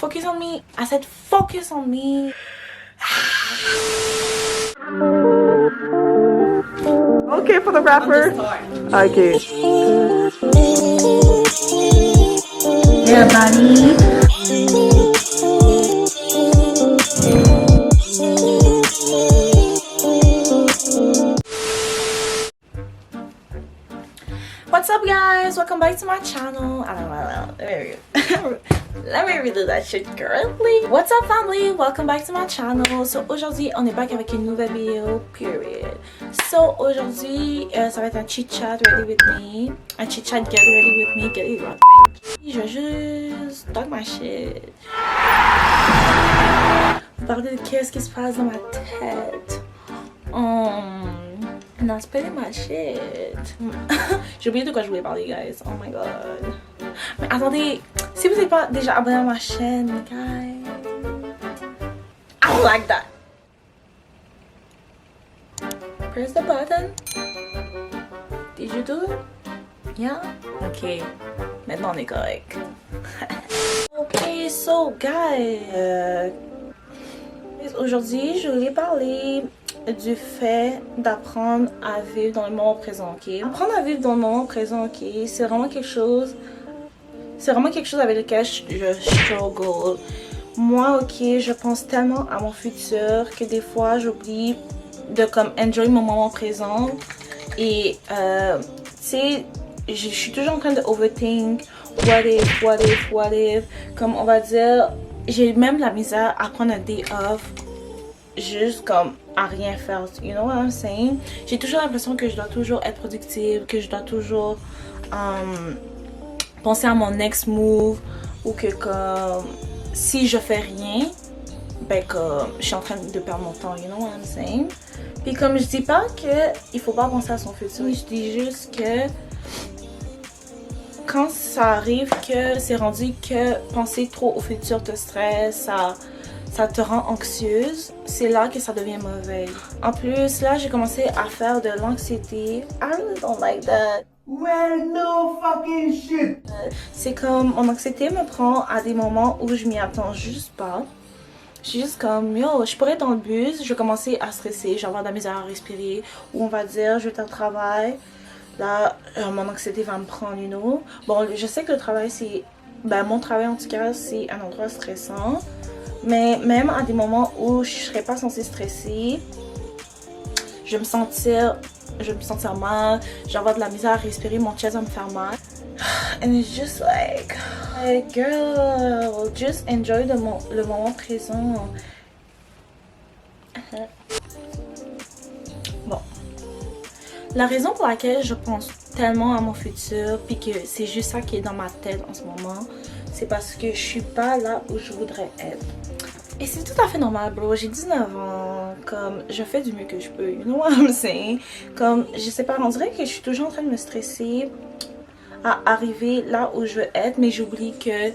focus on me. I said focus on me. Okay, for the rapper. Okay. Yeah, buddy. What's up, guys? Welcome back to my channel. I don't know. Let me redo that shit correctly. What's up, family? Welcome back to my channel. So aujourd'hui, on est back avec une nouvelle vidéo, period. So aujourd'hui, ça va être un chit chat ready with me. Un chit chat get ready with me. Get it right. Je vais juste talk my shit. Vous parlez de qu'est-ce qui se passe dans ma tête. Non, c'est pas ma shit. J'ai oublié de quoi je voulais parler, guys. Oh my god. Mais attendez, si vous n'êtes pas déjà abonné à ma chaîne, guys, I don't like that. Press the button. Did you do it? Yeah? Ok. Maintenant on est correct. Ok, so guys, aujourd'hui je voulais parler du fait d'apprendre à vivre dans le moment présent, ok? Apprendre à vivre dans le moment présent, ok? C'est vraiment quelque chose avec lequel je struggle. Moi, ok, je pense tellement à mon futur que des fois j'oublie de comme enjoy mon moment présent. Et tu sais, je suis toujours en train de overthink. What if. Comme on va dire, j'ai même la misère à prendre un day off. Juste comme à rien faire, you know what I'm saying? J'ai toujours l'impression que je dois toujours être productive, que je dois toujours penser à mon next move, ou que comme si je fais rien, ben comme je suis en train de perdre mon temps, you know what I'm saying? Puis comme je dis pas que il faut pas penser à son futur, je dis juste que quand ça arrive que c'est rendu que penser trop au futur te stresse, ça te rend anxieuse, c'est là que ça devient mauvais. En plus, là, j'ai commencé à faire de l'anxiété. I really don't like that. Well, no fucking shit. C'est comme, mon anxiété me prend à des moments où je m'y attends juste pas. Je suis juste comme, yo, je pourrais être dans le bus, je vais commencer à stresser, je vais avoir de la misère à respirer. Ou on va dire, je vais être au travail. Là, mon anxiété va me prendre, you know. Bon, je sais que le travail, c'est... Ben, mon travail, en tout cas, c'est un endroit stressant. Mais même à des moments où je serais pas censée stresser, je vais me sentir mal, je vais avoir de la misère à respirer, mon chest va me faire mal. And it's just like girl, just enjoy le moment présent. Bon. La raison pour laquelle je pense tellement à mon futur, puis que c'est juste ça qui est dans ma tête en ce moment, c'est parce que je suis pas là où je voudrais être. Et c'est tout à fait normal, bro. J'ai 19 ans, comme je fais du mieux que je peux, you know what I'm saying? Comme, je sais pas, on dirait que je suis toujours en train de me stresser à arriver là où je veux être, mais j'oublie que, tu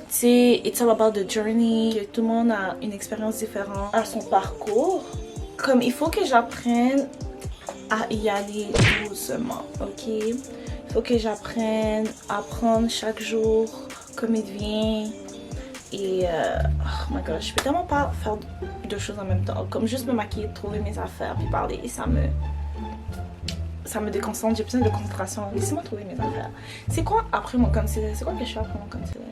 sais, it's all about the journey, que tout le monde a une expérience différente à son parcours. Comme, il faut que j'apprenne à y aller doucement, ok? Il faut que j'apprenne à prendre chaque jour comme il vient. Et oh my god, je peux tellement pas faire deux choses en même temps. Comme juste me maquiller, trouver mes affaires, puis parler. Et ça me déconcentre. J'ai besoin de concentration. Laissez-moi trouver mes affaires. C'est quoi après mon concealer? C'est quoi que je fais après mon concealer?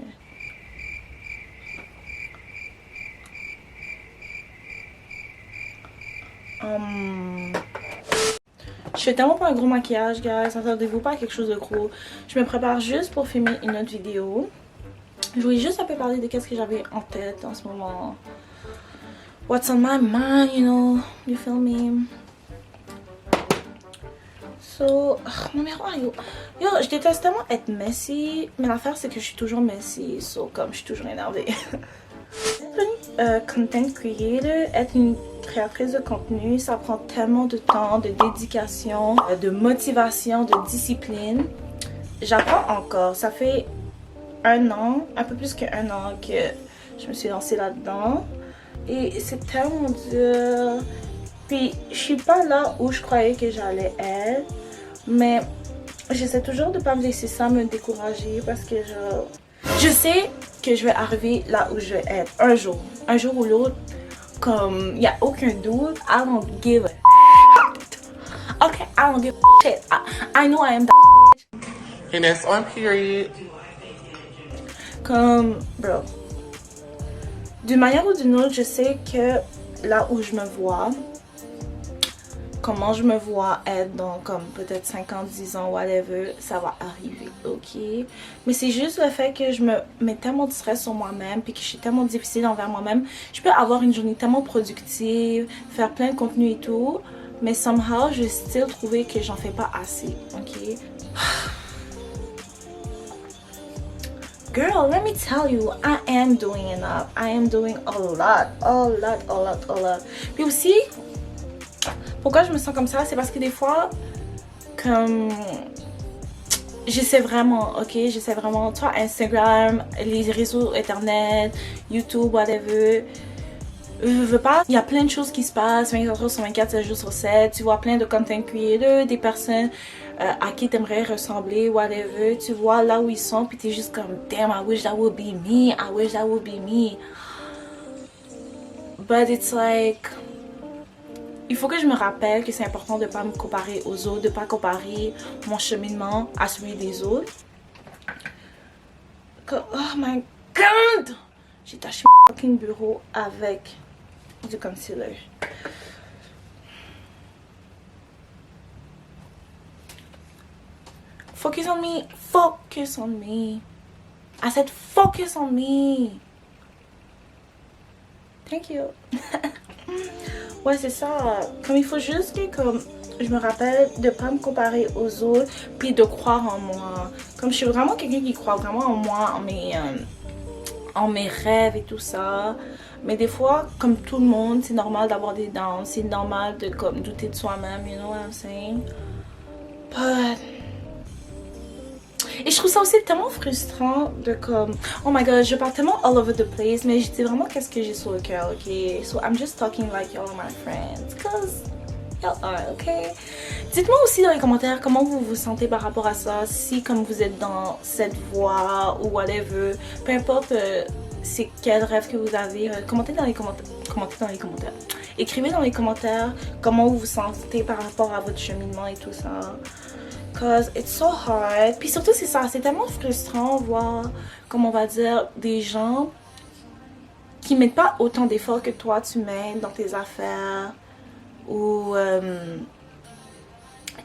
Je fais tellement pas un gros maquillage, guys. Attendez-vous pas à quelque chose de gros. Je me prépare juste pour filmer une autre vidéo. Je voulais juste un peu parler de qu'est-ce que j'avais en tête en ce moment. What's on my mind, you know? You feel me? So, mon miroir, yo, je déteste tellement être messy. Mais l'affaire, c'est que je suis toujours messy. So, comme je suis toujours énervée. Être une content creator, être une créatrice de contenu, ça prend tellement de temps, de dédication, de motivation, de discipline. J'apprends encore. Ça fait un an, un peu plus qu'un an que je me suis lancée là-dedans. Et c'est tellement dur. Puis je suis pas là où je croyais que j'allais être. Mais j'essaie toujours de pas me laisser ça me décourager parce que Je sais que je vais arriver là où je vais être un jour ou l'autre. Comme, il n'y a aucun doute. I don't give a shit. Okay, I don't give a shit. I know I am that bitch. And that's on period. Comme, bro. D'une manière ou d'une autre, je sais que là où je me vois, comment je me vois être dans comme peut-être 5 ans, 10 ans, whatever, ça va arriver, ok? Mais c'est juste le fait que je me mets tellement de stress sur moi-même puis que je suis tellement difficile envers moi-même. Je peux avoir une journée tellement productive, faire plein de contenu et tout, mais somehow, je vais still trouver que j'en fais pas assez, ok? Girl, let me tell you, I am doing enough. I am doing a lot. Puis aussi, pourquoi je me sens comme ça, c'est parce que des fois, comme j'essaie vraiment, ok, j'essaie vraiment, tu vois, Instagram, les réseaux internet, YouTube, whatever. Je veux pas, il y a plein de choses qui se passent 24 heures sur 24, 7 jours sur 7. Tu vois plein de content creators, des personnes à qui t'aimerais ressembler, whatever. Tu vois là où ils sont, puis t'es juste comme damn, I wish that would be me, I wish that would be me. But it's like, il faut que je me rappelle que c'est important de pas me comparer aux autres, de pas comparer mon cheminement à celui des autres. Oh my god! J'ai taché mon fucking bureau avec du concealer. Focus on me. Focus on me. I said focus on me. Thank you. Ouais, c'est ça. Comme il faut juste que comme je me rappelle de pas me comparer aux autres puis de croire en moi. Comme je suis vraiment quelqu'un qui croit vraiment en moi, en mes rêves et tout ça. Mais des fois, comme tout le monde, c'est normal d'avoir des downs. C'est normal de comme douter de soi-même, you know what I'm saying? But... Et je trouve ça aussi tellement frustrant de comme... Oh my god, je parle tellement all over the place, mais je dis vraiment qu'est-ce que j'ai sur le cœur, ok? So I'm just talking like y'all are my friends, cause y'all are, ok? Dites-moi aussi dans les commentaires comment vous vous sentez par rapport à ça, si comme vous êtes dans cette voie ou whatever, peu importe c'est quel rêve que vous avez, commentez dans les commentaires. Écrivez dans les commentaires comment vous vous sentez par rapport à votre cheminement et tout ça. Cause it's so hard. Puis surtout c'est ça, c'est tellement frustrant voir, comme on va dire, des gens qui mettent pas autant d'efforts que toi tu mets dans tes affaires ou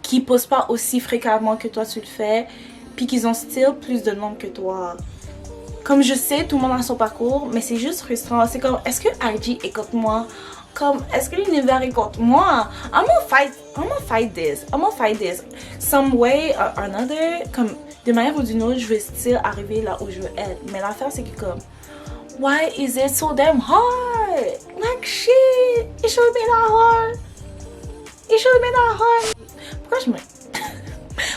qui postent pas aussi fréquemment que toi tu le fais, puis qu'ils ont still plus de nombre que toi. Comme je sais, tout le monde a son parcours, mais c'est juste frustrant. C'est comme, est-ce que IG est contre moi? Comme, est-ce que l'univers est contre moi? I'm gonna fight this. Some way or another, comme, de manière ou d'une autre, je vais still arriver là où je veux être. Mais l'affaire, c'est que comme, why is it so damn hard? Like, shit, it should be that hard. It should be that hard. Pourquoi je me...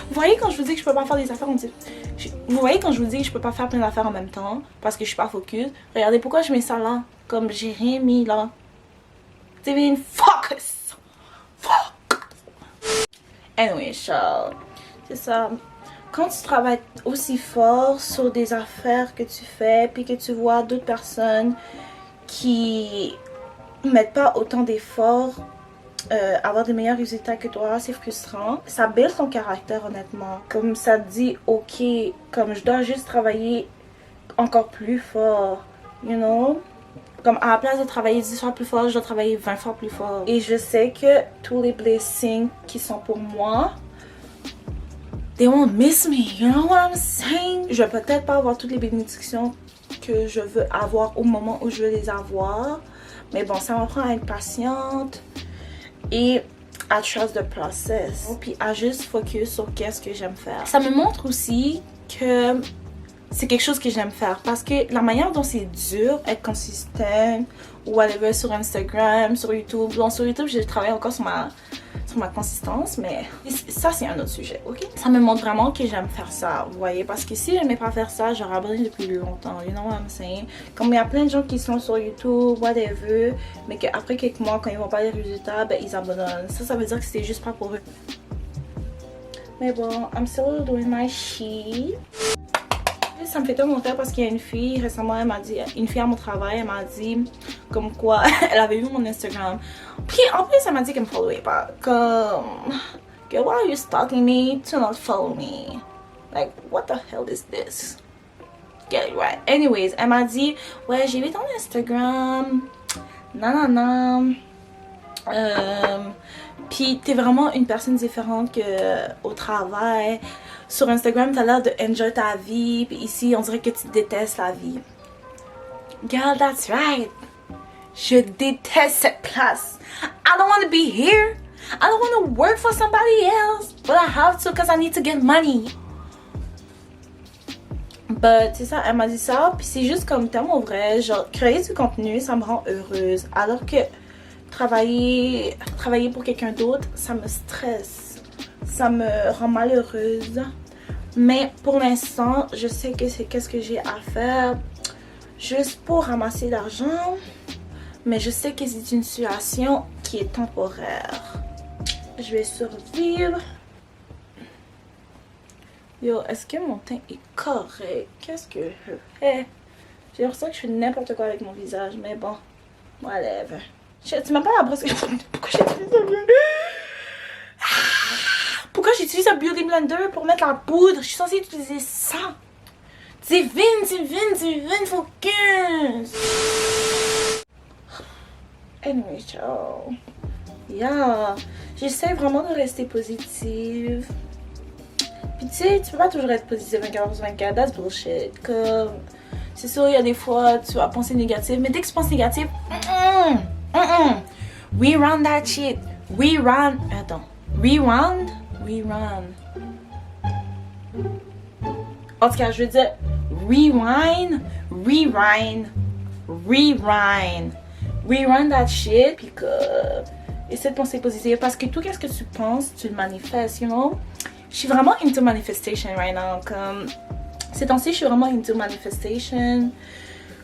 Vous voyez quand je vous dis que je peux pas faire des affaires, vous voyez quand je vous dis que je peux pas faire plein d'affaires en même temps parce que je suis pas focus. Regardez pourquoi je mets ça là. Comme j'ai rien mis là. C'est bien focus. Anyway, Charles. C'est ça. Quand tu travailles aussi fort sur des affaires que tu fais puis que tu vois d'autres personnes qui mettent pas autant d'efforts avoir des meilleurs résultats que toi, c'est frustrant. Ça build ton caractère honnêtement. Comme ça te dit, ok, comme je dois juste travailler encore plus fort, you know? Comme à la place de travailler 10 fois plus fort, je dois travailler 20 fois plus fort. Et je sais que tous les blessings qui sont pour moi, they won't miss me, you know what I'm saying? Je vais peut-être pas avoir toutes les bénédictions que je veux avoir au moment où je veux les avoir. Mais bon, ça m'apprend à être patiente. Et à trust the process. Puis à juste focus sur qu'est-ce que j'aime faire. Ça me montre aussi que c'est quelque chose que j'aime faire. Parce que la manière dont c'est dur être consistant ou whatever sur Instagram, sur YouTube. Bon, sur YouTube, je travaille encore sur ma consistance, mais ça c'est un autre sujet, ok? Ça me montre vraiment que j'aime faire ça, vous voyez? Parce que si j'aimais pas faire ça, j'aurais abandonné depuis longtemps, you know what I'm saying? Comme il y a plein de gens qui sont sur YouTube, whatever, mais qu'après quelques mois, quand ils vont pas les résultats, ben ils abandonnent. Ça veut dire que c'était juste pas pour eux. Mais bon, I'm still doing my shit. ça me fait tellement rire parce qu'il y a une fille récemment, elle m'a dit, une fille à mon travail, elle m'a dit comme quoi elle avait vu mon Instagram. Puis en plus, elle m'a dit qu'elle me followait pas. Comme, girl, why are you stalking me to not follow me? Like, what the hell is this? Get it right. Anyways, elle m'a dit, ouais, j'ai vu ton Instagram. Non. Puis t'es vraiment une personne différente que au travail. Sur Instagram, t'as l'air de enjoy ta vie. Puis ici, on dirait que tu détestes la vie. Girl, that's right. Je déteste cette place. I don't want to be here. I don't want to work for somebody else. But I have to because I need to get money. But c'est ça, elle m'a dit ça. Puis c'est juste comme tellement vrai. Genre, créer du contenu, ça me rend heureuse. Alors que travailler pour quelqu'un d'autre, ça me stresse. Ça me rend malheureuse. Mais pour l'instant, je sais que c'est qu'est-ce que j'ai à faire. Juste pour ramasser l'argent. Mais je sais que c'est une situation qui est temporaire. Je vais survivre. Yo, est-ce que mon teint est correct? Qu'est-ce que je fais? J'ai l'impression que je fais n'importe quoi avec mon visage, mais bon, whatever. Tu m'as pas la brosse. Pourquoi j'utilise un beauty blender pour mettre la poudre? Je suis censée utiliser ça. Divine, focus. Anyway, ciao. Yeah, j'essaie vraiment de rester positive. Puis tu sais, tu peux pas toujours être positive 24/24, that's bullshit. Comme, c'est sûr, il y a des fois, tu vas penser négatif, mais dès que tu penses négatif, reround that shit. Reround. En tout cas, je veux dire, rewind that shit. Puis que, essaie de penser positif. Parce que tout ce que tu penses, tu le manifestes, you know. Je suis vraiment into manifestation right now. Comme, ces temps-ci, je suis vraiment into manifestation.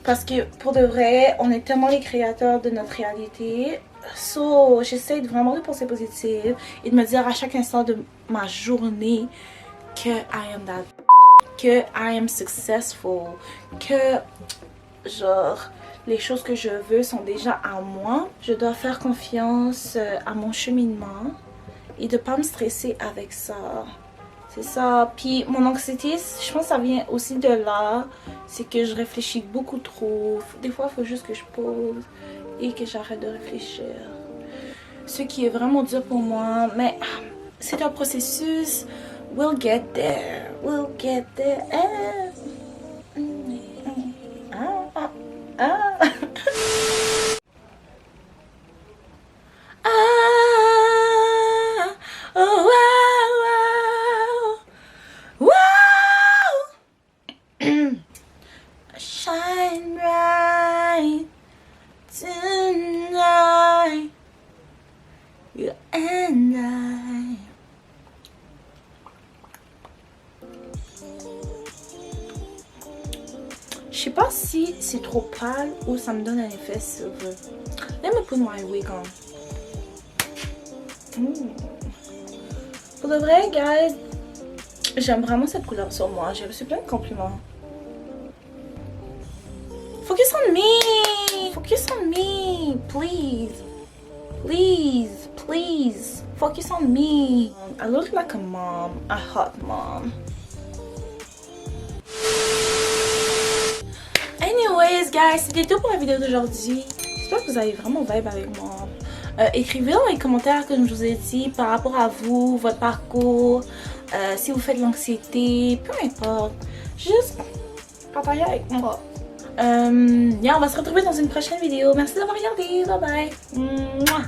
Parce que pour de vrai, on est tellement les créateurs de notre réalité. So, j'essaie vraiment de penser positive et de me dire à chaque instant de ma journée que I am that, que I am successful, que genre les choses que je veux sont déjà à moi. Je dois faire confiance à mon cheminement et de pas me stresser avec ça. C'est ça. Puis mon anxiété, je pense que ça vient aussi de là. C'est que je réfléchis beaucoup trop. Des fois, il faut juste que je pose et que j'arrête de réfléchir. Ce qui est vraiment dur pour moi. Mais c'est un processus. We'll get there. We'll get there. Shine bright tonight, you and I. Je sais pas si c'est trop pâle ou ça me donne un effet silver. Let me put my wig on. Pour de vrai, guys, j'aime vraiment cette couleur sur moi. J'ai reçu plein de compliments. Focus on me! Focus on me! Please! Please! Please! Focus on me! I look like a mom. A hot mom. Anyways, guys, c'était tout pour la vidéo d'aujourd'hui. J'espère que vous avez vraiment vibe avec moi. Écrivez dans les commentaires, comme je vous ai dit, par rapport à vous, votre parcours, si vous faites de l'anxiété, peu importe. Juste partagez avec moi. On va se retrouver dans une prochaine vidéo. Merci d'avoir regardé. Bye bye. Mouah.